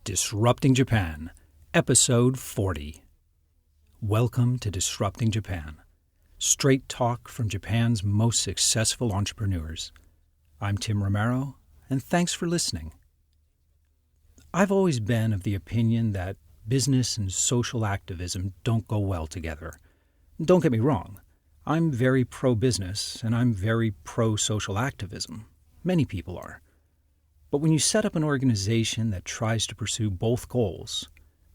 Disrupting Japan, Episode 40. Welcome to Disrupting Japan, straight talk from Japan's most successful entrepreneurs. I'm Tim Romero, and thanks for listening. I've always been of the opinion that business and social activism don't go well together. Don't get me wrong, I'm very pro-business and I'm very pro-social activism. Many people are. But when you set up an organization that tries to pursue both goals,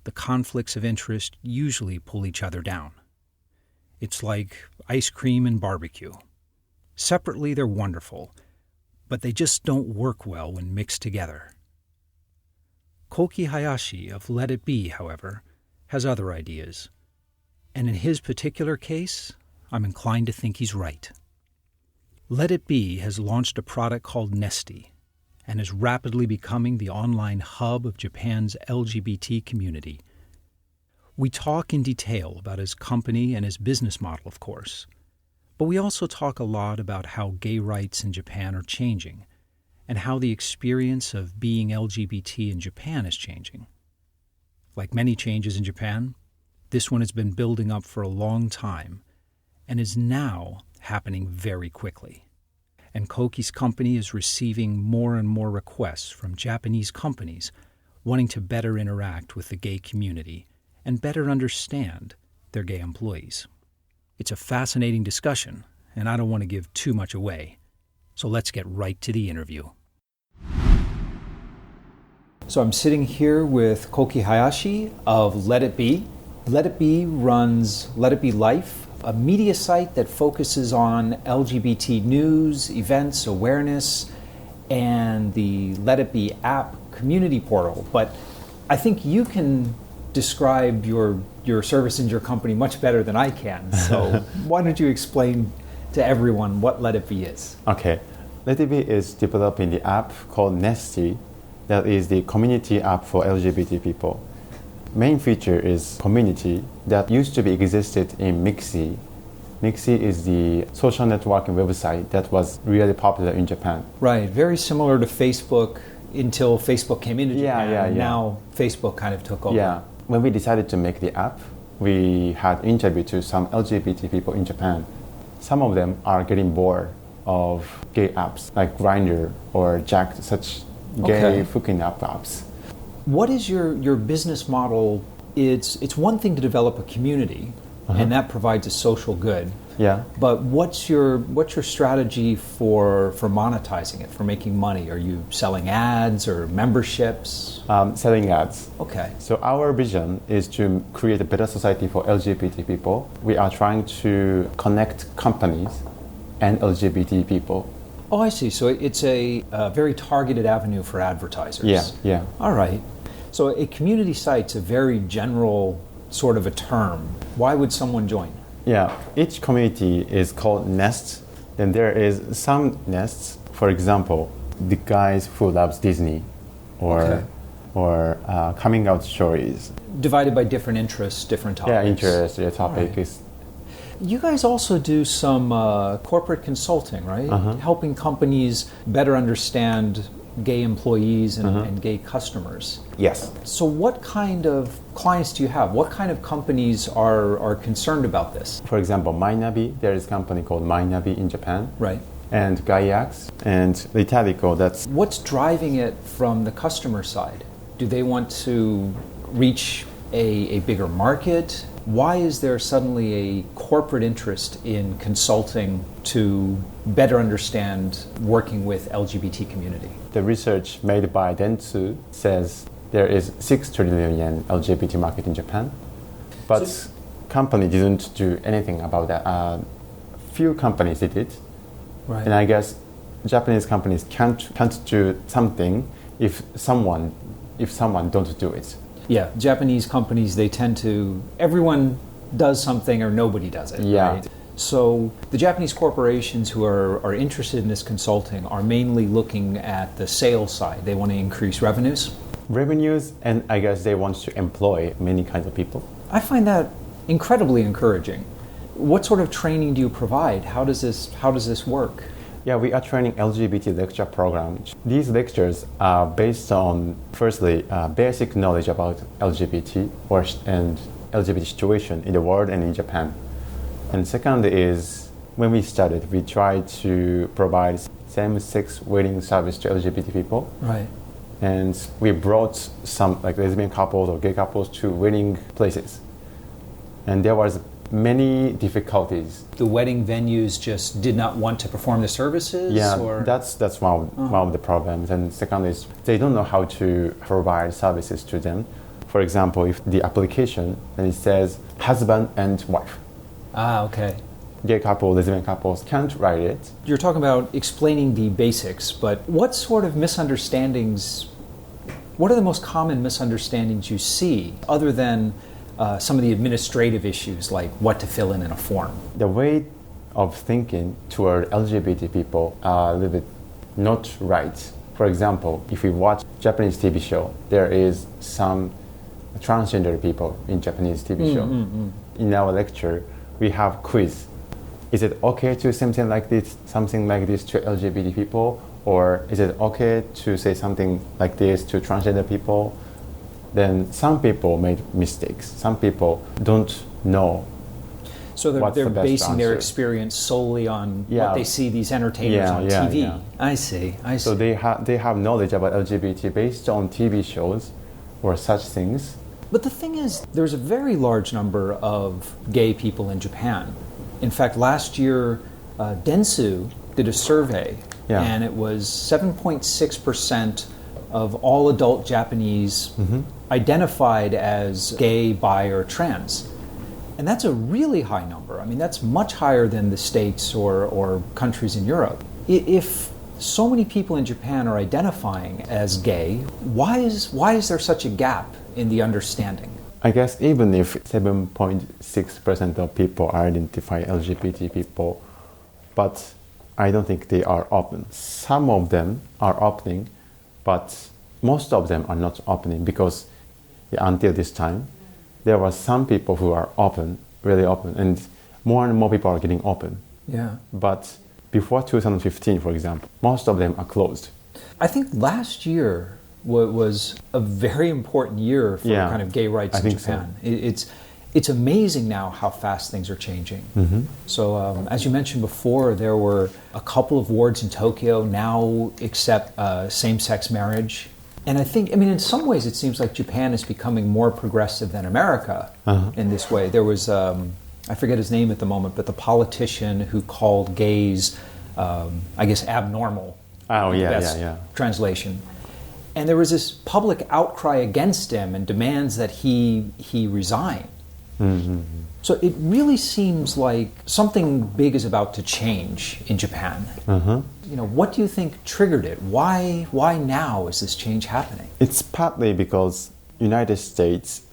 the conflicts of interest usually pull each other down. It's like ice cream and barbecue. Separately, they're wonderful, but they just don't work well when mixed together. Koki Hayashi of Letibee, however, has other ideas. And in his particular case, I'm inclined to think he's right. Letibee has launched a product called Nesty, and is rapidly becoming the online hub of Japan's LGBT community. We talk in detail about his company and his business model, of course, but we also talk a lot about how gay rights in Japan are changing and how the experience of being LGBT in Japan is changing. Like many changes in Japan, this one has been building up for a long time and is now happening very quickly. And Koki's company is receiving more and more requests from Japanese companies wanting to better interact with the gay community and better understand their gay employees. It's a fascinating discussion, and I don't want to give too much away. So let's get right to the interview. So I'm sitting here with Koki Hayashi of Letibee. Letibee runs Letibee Life, a media site that focuses on LGBT news, events, awareness, and the Letibee app community portal. But I think you can describe your service and your company much better than I can. So why don't you explain to everyone what Letibee is? Okay. Letibee is developing the app called Nesty, that is the community app for LGBT people. Main feature is community that used to be existed in Mixi. Mixi is the social networking website that was really popular in Japan. Right, very similar to Facebook until Facebook came into Japan. Yeah. Now Facebook kind of took over. Yeah, when we decided to make the app, we had interviewed to some LGBT people in Japan. Some of them are getting bored of gay apps like Grindr or Jack, such gay hooking up apps. What is your business model? It's one thing to develop a community, and that provides a social good. Yeah. But what's your strategy for monetizing it, for making money? Are you selling ads or memberships? Selling ads. Okay. So our vision is to create a better society for LGBT people. We are trying to connect companies and LGBT people. Oh, I see. So it's a very targeted avenue for advertisers. Yeah. All right. So a community site's a very general sort of a term. Why would someone join? Yeah, each community is called Nest. Then there is some nests, for example, the guys who loves Disney or coming out stories. Divided by different interests, different topics. Yeah, interest, topic Right. is. You guys also do some corporate consulting, right? Helping companies better understand gay employees and gay customers. Yes. So what kind of clients do you have? What kind of companies are concerned about this? For example, MyNavi, there is a company called MyNavi in Japan. Right. And Gaiax and L'Italico, that's... What's driving it from the customer side? Do they want to reach a bigger market? Why is there suddenly a corporate interest in consulting to better understand working with LGBT community? The research made by Dentsu says there is 6 trillion yen LGBT market in Japan, but company didn't do anything about that. Few companies did it, right. And I guess Japanese companies can't do something if someone don't do it. Yeah, Japanese companies, they tend to, everyone does something or nobody does it. Yeah. Right? So the Japanese corporations who are interested in this consulting are mainly looking at the sales side. They want to increase revenues. Revenues, and I guess they want to employ many kinds of people. I find that incredibly encouraging. What sort of training do you provide? How does this work? Yeah, we are training LGBT lecture program. These lectures are based on, firstly, basic knowledge about LGBT and LGBT situation in the world and in Japan. And second is, when we started, we tried to provide same-sex wedding service to LGBT people. Right. And we brought some like lesbian couples or gay couples to wedding places. And there was many difficulties. The wedding venues just did not want to perform the services? Yeah, or? that's one of the problems. And second is they don't know how to provide services to them. For example, if the application and it says husband and wife. Ah, okay. Gay couple, lesbian couples can't write it. You're talking about explaining the basics, but what sort of misunderstandings, what are the most common misunderstandings you see other than some of the administrative issues like what to fill in a form? The way of thinking toward LGBT people are a little bit not right. For example, if we watch Japanese TV show, there is some transgender people in Japanese TV show. In our lecture, we have quiz. Is it okay to say something like this to LGBT people? Or is it okay to say something like this to transgender people? Then some people made mistakes. Some people don't know. So they're basing their experience solely on what they see these entertainers on TV. Yeah. I see. So they have knowledge about LGBT based on TV shows or such things. But the thing is, there's a very large number of gay people in Japan. In fact, last year, Dentsu did a survey, and it was 7.6% of all adult Japanese identified as gay, bi, or trans. And that's a really high number. I mean, that's much higher than the States or countries in Europe. If so many people in Japan are identifying as gay, why is there such a gap in the understanding? I guess even if 7.6% of people identify LGBT people, but I don't think they are open. Some of them are opening, but most of them are not opening because until this time, there were some people who are open, really open, and more people are getting open. Yeah. But before 2015, for example, most of them are closed. I think last year was a very important year for kind of gay rights in Japan. So. It's amazing now how fast things are changing. So as you mentioned before, there were a couple of wards in Tokyo now accept same-sex marriage. And I think, in some ways it seems like Japan is becoming more progressive than America in this way. There was, I forget his name at the moment, but the politician who called gays, I guess, abnormal. Oh, yeah. Translation. And there was this public outcry against him and demands that he resign. So it really seems like something big is about to change in Japan. What do you think triggered it? Why now is this change happening? It's partly because United States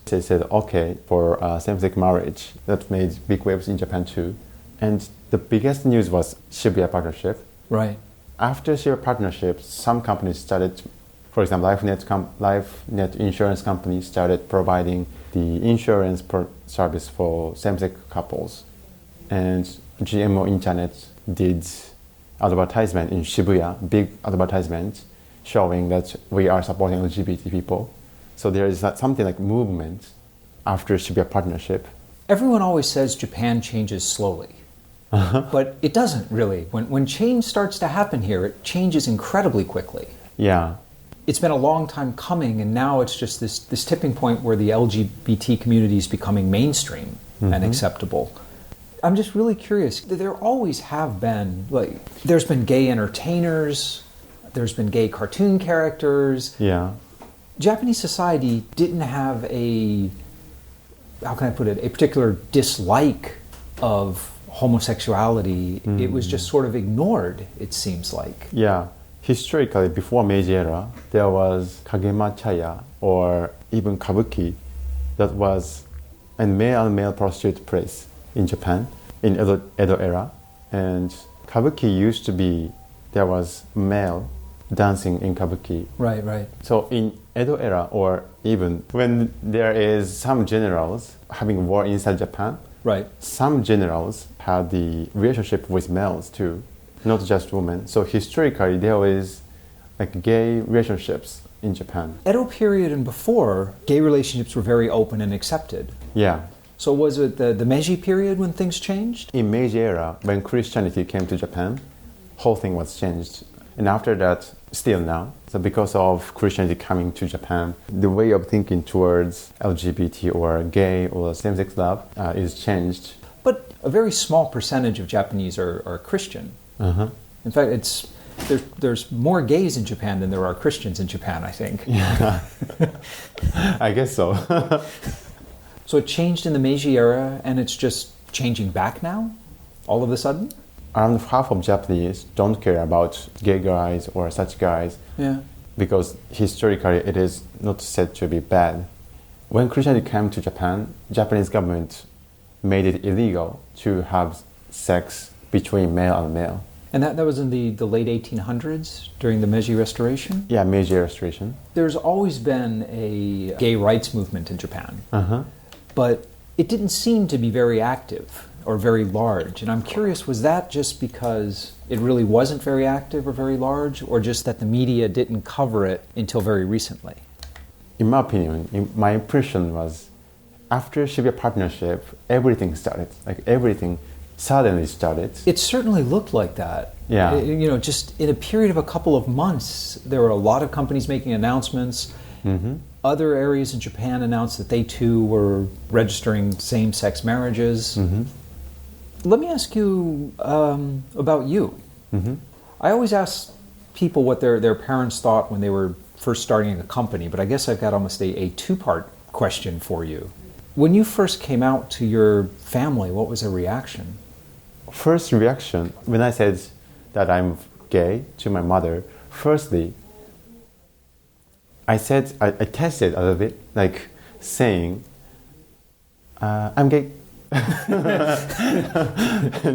they said okay for same-sex marriage. That made big waves in Japan too. And the biggest news was Shibuya Partnership. Right. After Shibuya Partnership, some companies started, for example, LifeNet insurance company started providing the insurance service for same-sex couples. And GMO Internet did advertisement in Shibuya, big advertisement, showing that we are supporting LGBT people. So there is something like movement after Shibuya Partnership. Everyone always says Japan changes slowly. But it doesn't really. When change starts to happen here, it changes incredibly quickly. Yeah. It's been a long time coming, and now it's just this tipping point where the LGBT community is becoming mainstream and acceptable. I'm just really curious. There always have been, there's been gay entertainers, there's been gay cartoon characters. Yeah. Japanese society didn't have a particular dislike of homosexuality. It was just sort of ignored, it seems like. Yeah. Historically, before Meiji era, there was kagema-chaya or even kabuki that was a male prostitute place in Japan in Edo era. And kabuki used to be, there was male dancing in kabuki. Right. So in Edo era, or even when there is some generals having war inside Japan, right, some generals had the relationship with males too. not just women. So historically, there is like gay relationships in Japan. Edo period and before, gay relationships were very open and accepted. Yeah. So was it the Meiji period when things changed? In Meiji era, when Christianity came to Japan, whole thing was changed. And after that, still now. So because of Christianity coming to Japan, the way of thinking towards LGBT or gay or same-sex love is changed. But a very small percentage of Japanese are Christian. Uh-huh. In fact, there's more gays in Japan than there are Christians in Japan, I think. Yeah. I guess so. So it changed in the Meiji era, and it's just changing back now, all of a sudden? Around half of Japanese don't care about gay guys or such guys. Yeah. Because historically it is not said to be bad. When Christianity came to Japan, Japanese government made it illegal to have sex between male and male. And that was in the late 1800s, during the Meiji Restoration? Yeah, Meiji Restoration. There's always been a gay rights movement in Japan. Uh-huh. But it didn't seem to be very active or very large. And I'm curious, was that just because it really wasn't very active or very large, or just that the media didn't cover it until very recently? In my opinion, my impression was after Shibuya Partnership, everything started. Like everything suddenly started. It certainly looked like that. Yeah. Just in a period of a couple of months, there were a lot of companies making announcements. Mm-hmm. Other areas in Japan announced that they too were registering same-sex marriages. Mm-hmm. Let me ask you about you. Mm-hmm. I always ask people what their parents thought when they were first starting a company, but I guess I've got almost a two-part question for you. When you first came out to your family, what was their reaction? First reaction, when I said that I'm gay to my mother, firstly, I tested a little bit, like saying, I'm gay.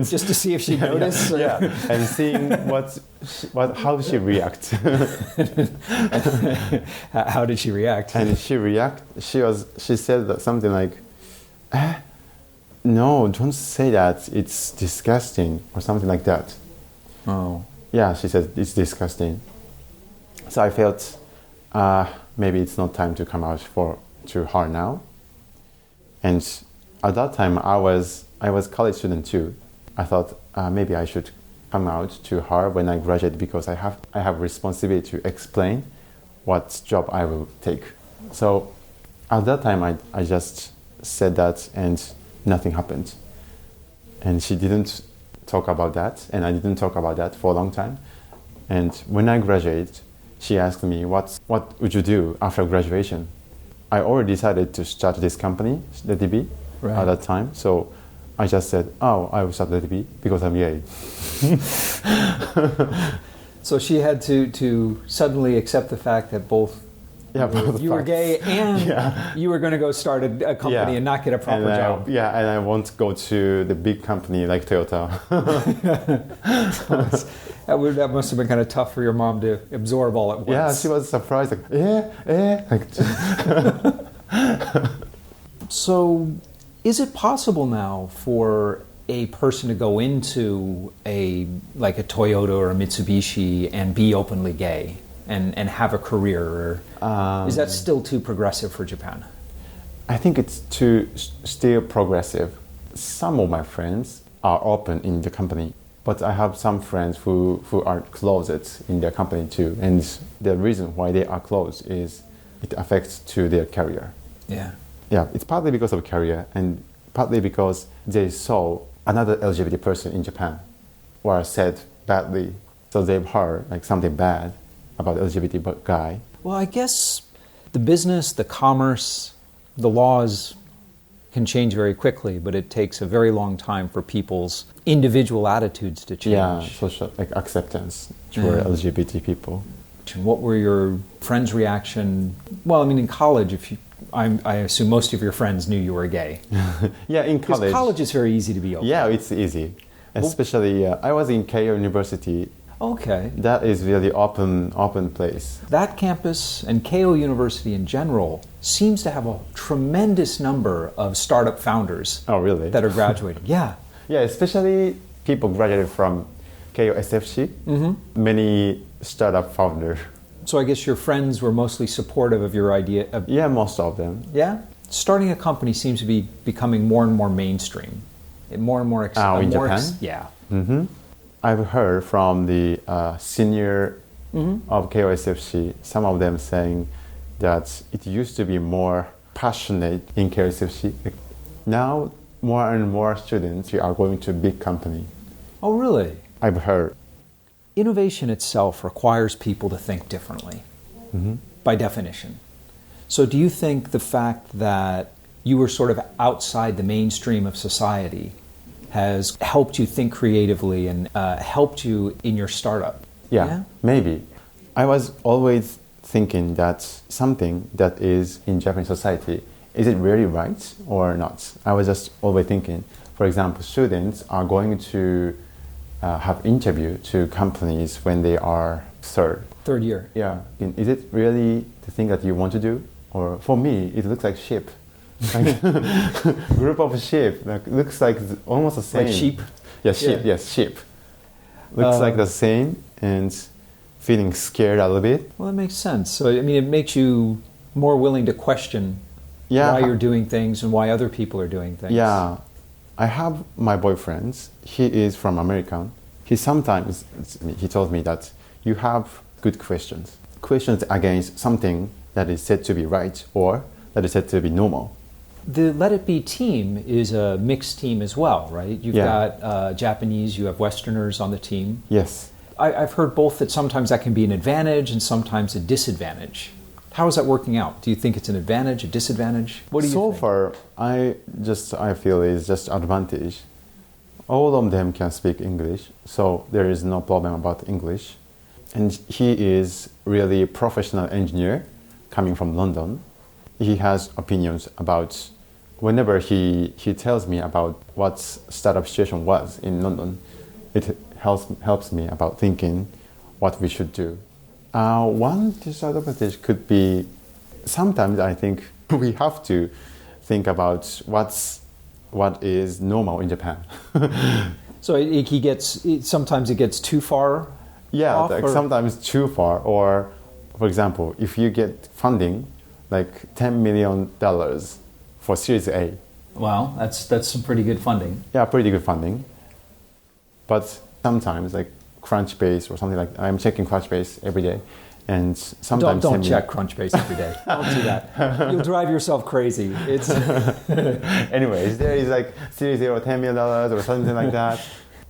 Just to see if she noticed? Yeah, and seeing how she react. How did she react? And she said something like, no, don't say that, it's disgusting, or something like that. Oh. Yeah, she said it's disgusting. So I felt maybe it's not time to come out to her now. And at that time, I was college student too. I thought maybe I should come out to her when I graduate, because I have responsibility to explain what job I will take. So at that time, I just said that, and nothing happened. And she didn't talk about that, and I didn't talk about that for a long time. And when I graduated, she asked me, what would you do after graduation? I already decided to start this company, Letibee, right, at that time. So I just said, I will start Letibee because I'm gay. So she had to suddenly accept the fact that both you were gay and you were going to go start a company and not get a proper job. And I won't go to the big company like Toyota. That must have been kind of tough for your mom to absorb all at once. Yeah, she was surprised. So, is it possible now for a person to go into a Toyota or a Mitsubishi and be openly gay and have a career? Or is that still too progressive for Japan? I think it's still progressive. Some of my friends are open in the company, but I have some friends who are closet in their company too. And the reason why they are closed is it affects to their career. Yeah. Yeah, it's partly because of career and partly because they saw another LGBT person in Japan or said badly. So they've heard like something bad about LGBT guy. Well, I guess the business, the commerce, the laws can change very quickly, but it takes a very long time for people's individual attitudes to change. Yeah, social acceptance for LGBT people. And what were your friends' reaction? Well, I mean, in college, I assume most of your friends knew you were gay. Yeah, in college. Because college is very easy to be open. Yeah, it's easy. Especially, I was in Keio University. Okay. That is really open place. That campus and Keio University in general seems to have a tremendous number of startup founders. Oh, really? That are graduating. Yeah. Yeah, especially people graduated from KOSFC, many startup founders. So I guess your friends were mostly supportive of your idea of... Yeah, most of them. Yeah? Starting a company seems to be becoming more and more mainstream. More and more... in Japan? Yeah. I've heard from the senior of KOSFC, some of them saying that it used to be more passionate in KOSFC. Now, more and more students are going to big company. Oh, really? I've heard. Innovation itself requires people to think differently, by definition. So do you think the fact that you were sort of outside the mainstream of society has helped you think creatively and helped you in your startup? Yeah, maybe. I was always thinking that something that is in Japanese society, is it really right or not? I was just always thinking, for example, students are going to have interview to companies when they are third year. Yeah. Is it really the thing that you want to do? Or for me, it looks like sheep. Like group of sheep. Like looks like almost the same. Like sheep? Yeah, sheep. Yeah. Yes, sheep. Looks like the same and feeling scared a little bit. Well, that makes sense. So, I mean, it makes you more willing to question why you're doing things and why other people are doing things. Yeah. I have my boyfriend. He is from America. He told me that you have good questions. Questions against something that is said to be right or that is said to be normal. The Let It Be team is a mixed team as well, right? You've got Japanese, you have Westerners on the team. Yes. I've heard both that sometimes that can be an advantage and sometimes a disadvantage. How is that working out? Do you think it's an advantage, a disadvantage? What do you think? So far, I feel it's just advantage. All of them can speak English, so there is no problem about English. And he is really a professional engineer coming from London. He has opinions about whenever he tells me about what startup situation was in London, it helps me about thinking what we should do. One disadvantage could be sometimes I think we have to think about what is normal in Japan. So sometimes it gets too far. Yeah, off, like sometimes too far. Or, for example, if you get funding, like $10 million for Series A. Wow, that's some pretty good funding. Yeah, pretty good funding. But sometimes, like Crunchbase or something like that, I'm checking Crunchbase every day. And sometimes don't check Crunchbase every day. Don't do that. You'll drive yourself crazy. It's anyways, there is like Series A or $10 million or something like that.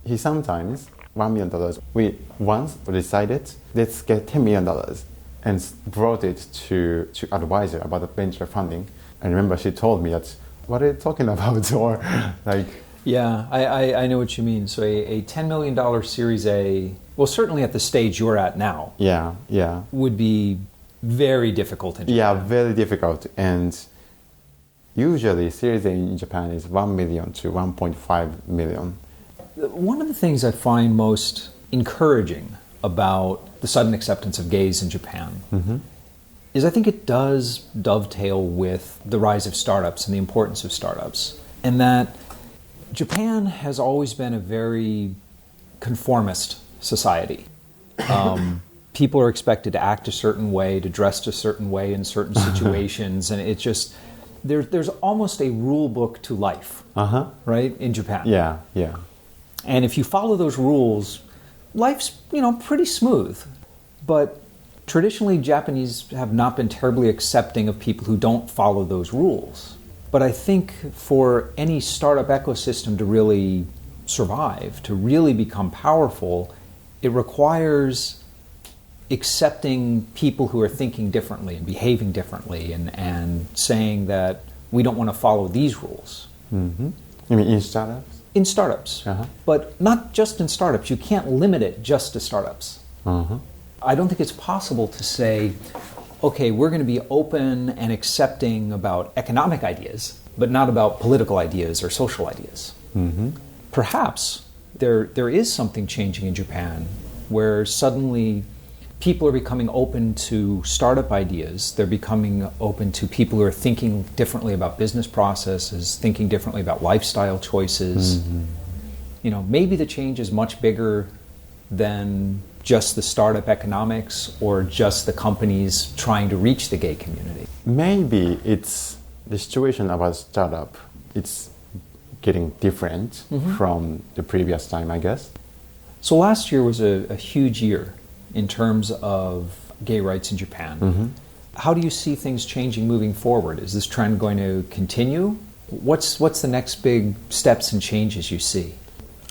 He sometimes $1 million. We once decided let's get $10 million and brought it to advisor about the venture funding. I remember she told me that what are you talking about or like. Yeah, I know what you mean. So a $10 million Series A, well, certainly at the stage you're at now. Yeah. Would be very difficult in Japan. Yeah, very difficult. And usually Series A in Japan is 1 million to 1.5 million. One of the things I find most encouraging about the sudden acceptance of gays in Japan is I think it does dovetail with the rise of startups and the importance of startups. And that Japan has always been a very conformist society. People are expected to act a certain way, to dress a certain way in certain situations, and it's just there's almost a rule book to life, right, in Japan. Yeah. And if you follow those rules, life's pretty smooth. But traditionally, Japanese have not been terribly accepting of people who don't follow those rules. But I think for any startup ecosystem to really survive, to really become powerful, it requires accepting people who are thinking differently and behaving differently and saying that we don't want to follow these rules. You mean in startups? In startups. But not just in startups. You can't limit it just to startups. I don't think it's possible to say, okay, we're going to be open and accepting about economic ideas, but not about political ideas or social ideas. Perhaps there is something changing in Japan where suddenly people are becoming open to startup ideas. They're becoming open to people who are thinking differently about business processes, thinking differently about lifestyle choices. Maybe the change is much bigger than just the startup economics or just the companies trying to reach the gay community? Maybe it's the situation about startup. It's getting different from the previous time, I guess. So last year was a huge year in terms of gay rights in Japan. How do you see things changing moving forward? Is this trend going to continue? What's the next big steps and changes you see?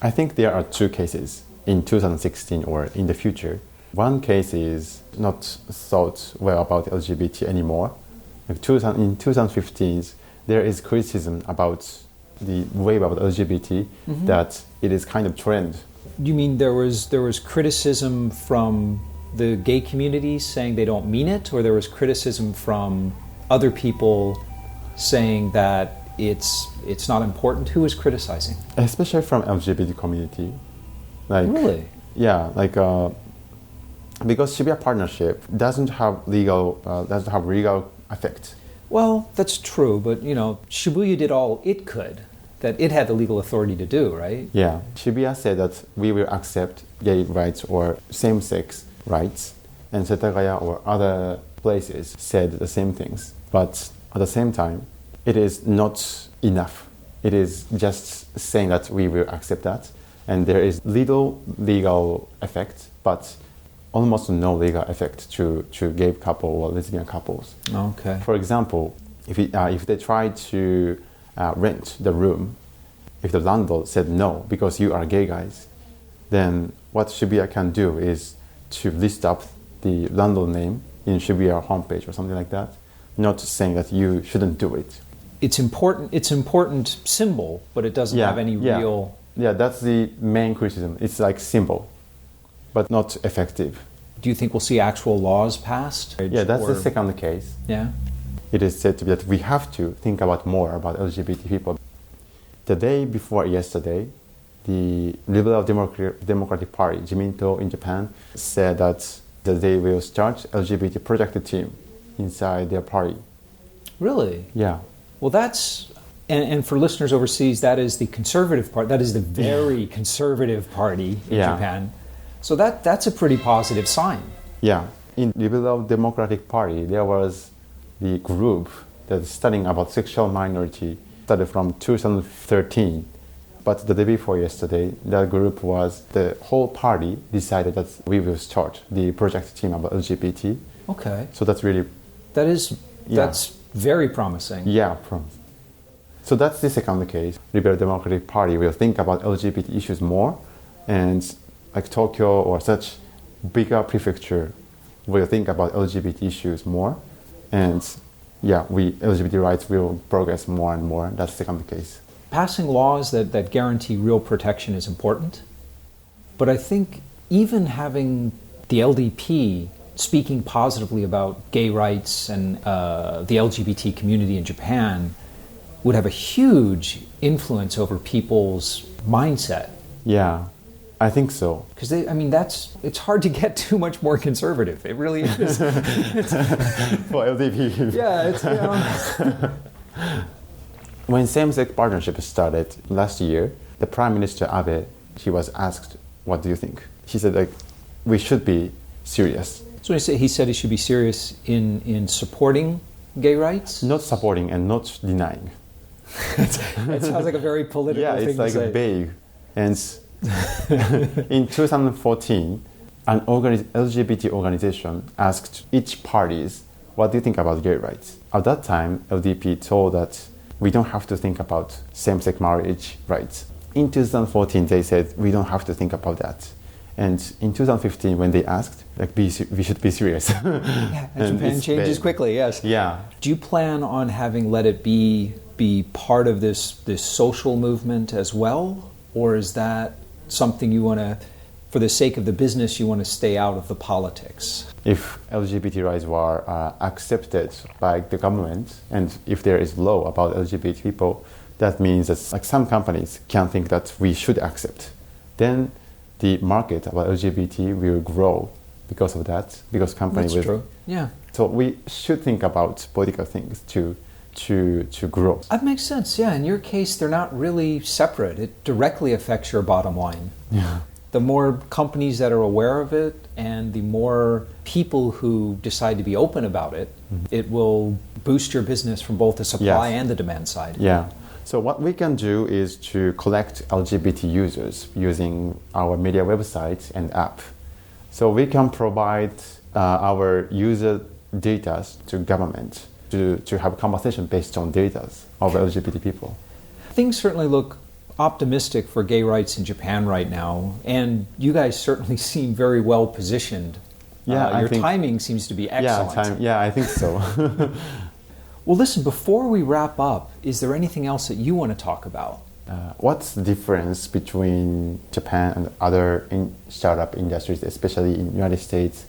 I think there are two cases in 2016 or in the future. One case is not thought well about LGBT anymore. In 2015, there is criticism about the way about LGBT that it is kind of trend. You mean there was criticism from the gay community saying they don't mean it, or there was criticism from other people saying that it's not important? Who was criticizing? Especially from LGBT community. Really? Yeah, because Shibuya Partnership doesn't have legal effect. Well, that's true, but Shibuya did all it could, that it had the legal authority to do, right? Yeah, Shibuya said that we will accept gay rights or same-sex rights, and Setagaya or other places said the same things. But at the same time, it is not enough. It is just saying that we will accept that, and there is little legal effect, but almost no legal effect to gay couple or lesbian couples. Okay. For example, if they try to rent the room, if the landlord said no because you are gay guys, then what Shibuya can do is to list up the landlord name in Shibuya homepage or something like that, not saying that you shouldn't do it. It's important symbol, but it doesn't have any real... Yeah, that's the main criticism. It's like symbol, but not effective. Do you think we'll see actual laws passed? Yeah, that's the second case. Yeah. It is said to be that we have to think about more about LGBT people. The day before yesterday, the Liberal Democratic Party, Jiminto in Japan, said that they will start LGBT project team inside their party. Really? Yeah. Well, that's... And for listeners overseas, that is the conservative party. That is the very conservative party in Japan. So that's a pretty positive sign. Yeah. In Liberal Democratic Party, there was the group that's studying about sexual minority, started from 2013. But the day before yesterday, that group was, the whole party decided that we will start the project team about LGBT. Okay. So that's really... That's very promising. Yeah, promising. So that's the second case. Liberal Democratic Party will think about LGBT issues more, and like Tokyo or such bigger prefecture will think about LGBT issues more, and LGBT rights will progress more and more. That's the second case. Passing laws that guarantee real protection is important, but I think even having the LDP speaking positively about gay rights and the LGBT community in Japan would have a huge influence over people's mindset. Yeah, I think so. Because it's hard to get too much more conservative. It really is. For LDP. Yeah, When same-sex partnership started last year, the Prime Minister Abe, he was asked, "What do you think?" He said, we should be serious. So he said he should be serious in supporting gay rights? Not supporting and not denying. It sounds like a very political thing to say. Yeah, it's vague. And in 2014, an LGBT organization asked each parties, "What do you think about gay rights?" At that time, LDP told that we don't have to think about same-sex marriage rights. In 2014, they said we don't have to think about that. And in 2015, when they asked, we should be serious. Yeah, and Japan changes quickly, yes. Yeah. Do you plan on having Let It Be part of this social movement as well? Or is that something you want to, for the sake of the business, you want to stay out of the politics? If LGBT rights were accepted by the government, and if there is law about LGBT people, that means that some companies can think that we should accept. Then the market about LGBT will grow because of that, because companies will... That's true, yeah. So we should think about political things to grow. That makes sense, yeah. In your case, they're not really separate. It directly affects your bottom line. Yeah. The more companies that are aware of it and the more people who decide to be open about it, it will boost your business from both the supply and the demand side. Yeah. So what we can do is to collect LGBT users using our media website and app. So we can provide our user data to government to have a conversation based on data of LGBT people. Things certainly look optimistic for gay rights in Japan right now, and you guys certainly seem very well positioned. Yeah, your timing seems to be excellent. Yeah, I think so. Well, listen, before we wrap up, is there anything else that you want to talk about? What's the difference between Japan and other startup industries, especially in the United States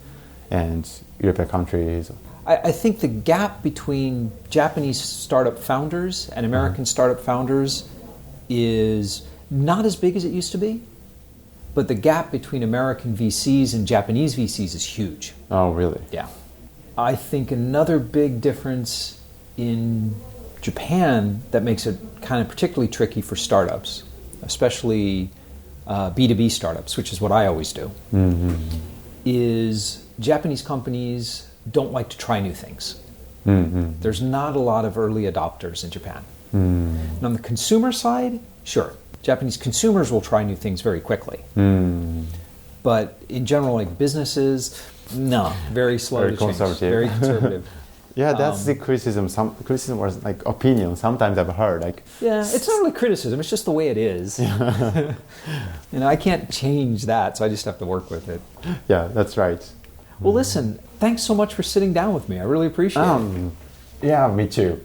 and European countries? I think the gap between Japanese startup founders and American startup founders is not as big as it used to be, but the gap between American VCs and Japanese VCs is huge. Oh, really? Yeah. I think another big difference in Japan that makes it kind of particularly tricky for startups, especially B2B startups, which is what I always do, is Japanese companies don't like to try new things. There's not a lot of early adopters in Japan. And on the consumer side, sure, Japanese consumers will try new things very quickly. But in general, like businesses, no, very slow very to conservative. change. Very conservative. Yeah, that's the criticism. Some criticism was like opinion. Sometimes I've heard like. Yeah, it's not really criticism. It's just the way it is. I can't change that, so I just have to work with it. Yeah, that's right. Well, listen, thanks so much for sitting down with me. I really appreciate it. Yeah, me too.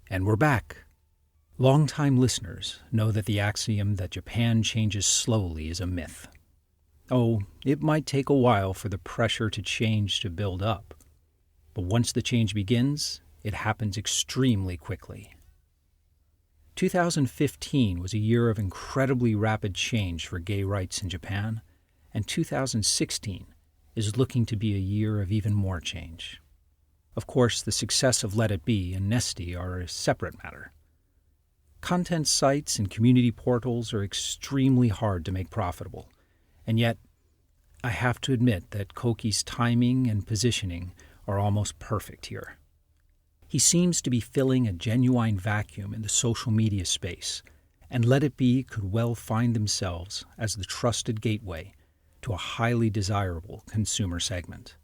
And we're back. Longtime listeners know that the axiom that Japan changes slowly is a myth. Oh, it might take a while for the pressure to change to build up. But once the change begins, it happens extremely quickly. 2015 was a year of incredibly rapid change for gay rights in Japan, and 2016 is looking to be a year of even more change. Of course, the success of Letibee and Nesty are a separate matter. Content sites and community portals are extremely hard to make profitable, and yet I have to admit that Koki's timing and positioning are almost perfect here. He seems to be filling a genuine vacuum in the social media space, and Letibee could well find themselves as the trusted gateway to a highly desirable consumer segment.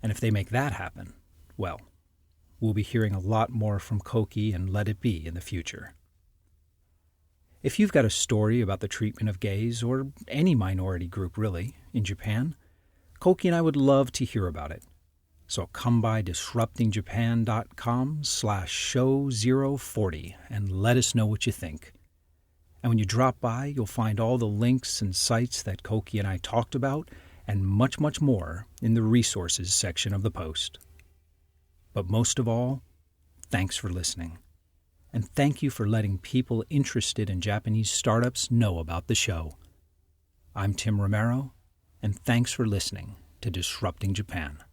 And if they make that happen, well, we'll be hearing a lot more from Koki and Letibee in the future. If you've got a story about the treatment of gays, or any minority group really, in Japan, Koki and I would love to hear about it. So come by disruptingjapan.com/show040 and let us know what you think. And when you drop by, you'll find all the links and sites that Koki and I talked about, and much, much more in the resources section of the post. But most of all, thanks for listening. And thank you for letting people interested in Japanese startups know about the show. I'm Tim Romero, and thanks for listening to Disrupting Japan.